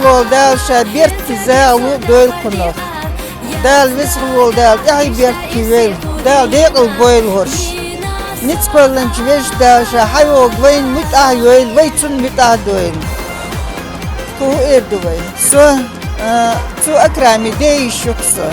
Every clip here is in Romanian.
وول دال شابيرت كزاو دول كنوف دال وسخ وول دال دهي بيرت كيويل دال ديق البويل هرش نتكل لنجويش دال شاحيو قوين متأهيويل ويتون متأهدويل كو إردويل سو أكرامي دي شكسو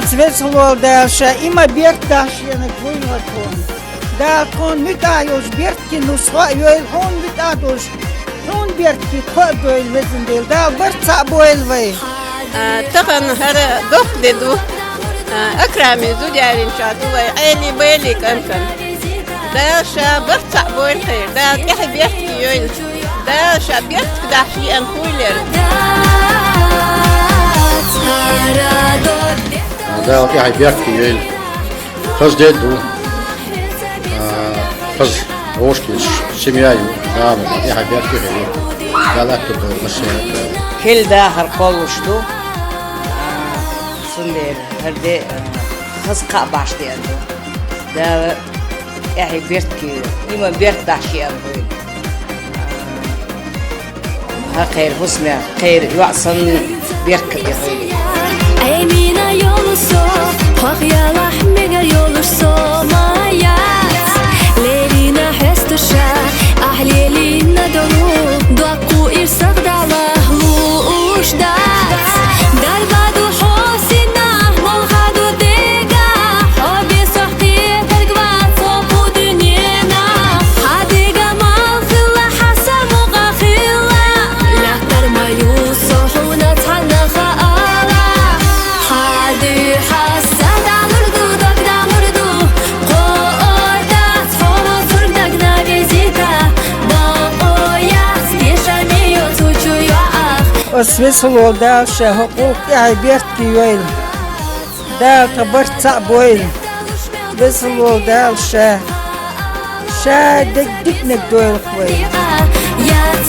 Osvețul delșa ima biert dașiene guină con. Dar con mitaioș biert ki nu svoaioel hon mitadoș. Hon biert ki kodoel vezindel dar bărța boel vei. طبعا هذا دوق ددو أكرامي زوجارين شادو عيلي بيلي كمكن ده شابرت صعبون خير ده تحب يحكي يويل ده شابيرت كداشي أنخويلر ده تحب يحكي يويل خز ددو خز روشكيش سميايو دامل تحب يحكي يويل ده لا تبقى بس كل ده هرقولشتو سندير هردي خزقة باشتي عنده ده يعني بيرتكي إما بيرت داشي أبوي ها خير حسنا خير يعصن بيركب يا خوي Emine yolusu, hoqyala hmiga yolusu mayat Lerina hestusha, ahlelina dolu Doqu irsaq dalah luushdat Dalbadu hosina, molhadu dega Hobi sohti tergva foqu dünyena Hadiga malkhilla hasa muqakhilla Lahtar mayu sohuna thanna khaala Hadi hasad alurdu dokdamurdu Qo'ordat hova surdak navezita Baqoyas peshamiyo tuchuyo ah Osvețul delșa hukuk ai biert ki yoel. Del ta bărța boel. Osvețul delșa. Şa dik dik nek doel khoy. Yat